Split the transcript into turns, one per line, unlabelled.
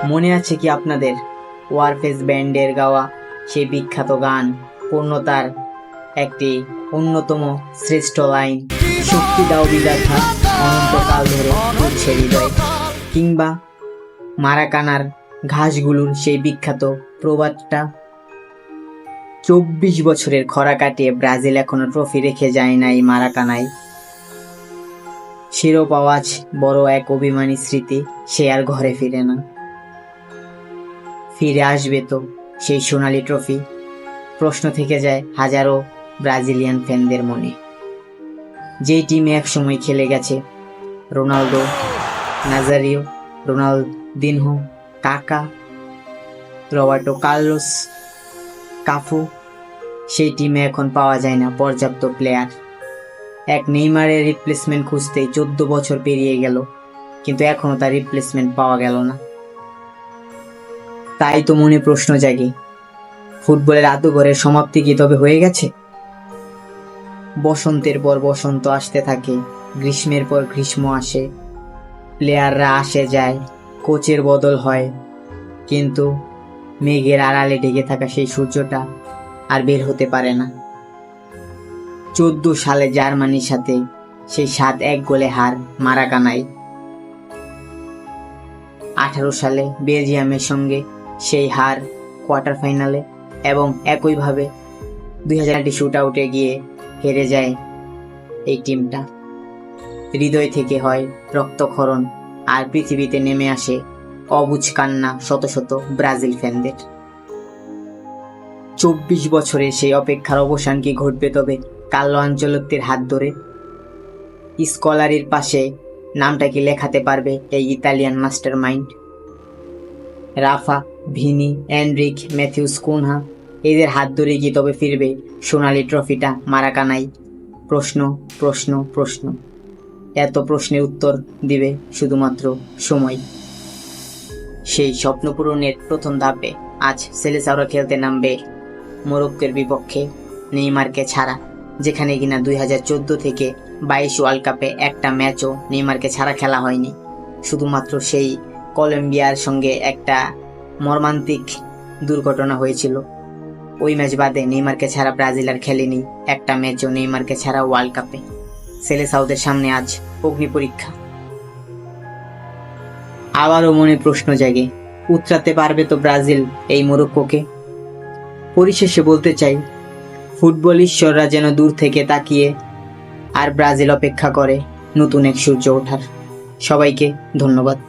মনে আছে কি আপনাদের ওয়ারফেস ব্যান্ডের গাওয়া সেই বিখ্যাত গান পূর্ণতার একটি অন্যতম শ্রেষ্ঠ লাইন, শক্তি দাও বিধাতা অনন্তকাল ধরে তুলছে হৃদয়, কিংবা মারাকানার ঘাসগুলোর সেই বিখ্যাত প্রবাদটা, 24 বছরের খরা কাটিয়ে ব্রাজিল এখনো ট্রফি রেখে যায় নাই মারাকানায়। শিরোপা আজ বড় এক অভিমানী স্মৃতি, সে আর ঘরে ফিরে না। ফিরে আসবে তো সেই সোনালী ট্রফি? প্রশ্ন থেকে যায় হাজারো ব্রাজিলিয়ান ফ্যানদের মনে। যেই টিমে একসময় খেলে গেছে রোনালদো, নাজারিও, রোনালদিনহো, কাকা, রবার্টো কার্লোস, কাফু, সেই টিমে এখন পাওয়া যায় না পর্যাপ্ত প্লেয়ার। এক নেইমারের রিপ্লেসমেন্ট খুঁজতেই 14 বছর পেরিয়ে গেল, কিন্তু এখনো তার রিপ্লেসমেন্ট পাওয়া গেল না। তাই তো মনে প্রশ্ন জাগে, ফুটবলের আদুঘরের সমাপ্তি কি তবে হয়ে গেছে? বসন্তের পর বসন্ত আসতে থাকে, গ্রীষ্মের পর গ্রীষ্ম আসে, প্লেয়াররা আসে যায়, কোচের বদল হয়, কিন্তু মেঘের আড়ালে ঢেকে থাকা সেই সূর্যটা আর বের হতে পারে না। 14 সালে জার্মানির সাথে সেই 7-1 গোলে হার মারাকানায়, 18 সালে বেলজিয়ামের সঙ্গে সেই হার কোয়ার্টার ফাইনালে, এবং একইভাবে 2000 শুট আউটে গিয়ে হেরে যায় এই টিমটা। হৃদয় থেকে হয় রক্তক্ষরণ, আর পৃথিবীতে নেমে আসে অবুঝ কান্না শত শত ব্রাজিল ফ্যানদের। 24 বছরের সেই অপেক্ষার অবসান কি ঘটবে তবে কার্লো আনচেলত্তির হাত ধরে? স্কলারির পাশে নামটা কি লেখাতে পারবে এই ইতালিয়ান মাস্টার মাইন্ড? রাফা, ভিনি, এনরিক, ম্যাথিউস কুনহা, এদের হাত ধরে কি তবে ফিরবে সোনালী ট্রফিটা মারাকানায়? প্রশ্ন, প্রশ্ন, প্রশ্ন। এত প্রশ্নের উত্তর দিবে শুধুমাত্র সময়। সেই স্বপ্ন পূরণের প্রথম ধাপে আজ সেলেসাওরা খেলতে নামবে মরক্কোর বিপক্ষে, নেইমারকে ছাড়া, যেখানে কিনা 2014 থেকে 22 ওয়ার্ল্ড কাপে একটা ম্যাচও নেইমারকে ছাড়া খেলা হয়নি। শুধুমাত্র সেই কলম্বিয়ার সঙ্গে একটা মর্মান্তিক দুর্ঘটনা হয়েছিল, ওই ম্যাচ বাদে নেইমারকে ছাড়া ব্রাজিল আর খেলেনি একটা ম্যাচও নেইমারকে ছাড়া ওয়ার্ল্ড কাপে। সেলেসাওদের সামনে আজ অগ্নি পরীক্ষা। আবারও মনে প্রশ্ন জাগে, উতরাতে পারবে তো ব্রাজিল এই মরক্কোকে? পরিশেষে বলতে চাই, ফুটবল ঈশ্বররা যেন দূর থেকে তাকিয়ে আর ব্রাজিল অপেক্ষা করে নতুন এক সূর্য ওঠার। সবাইকে ধন্যবাদ।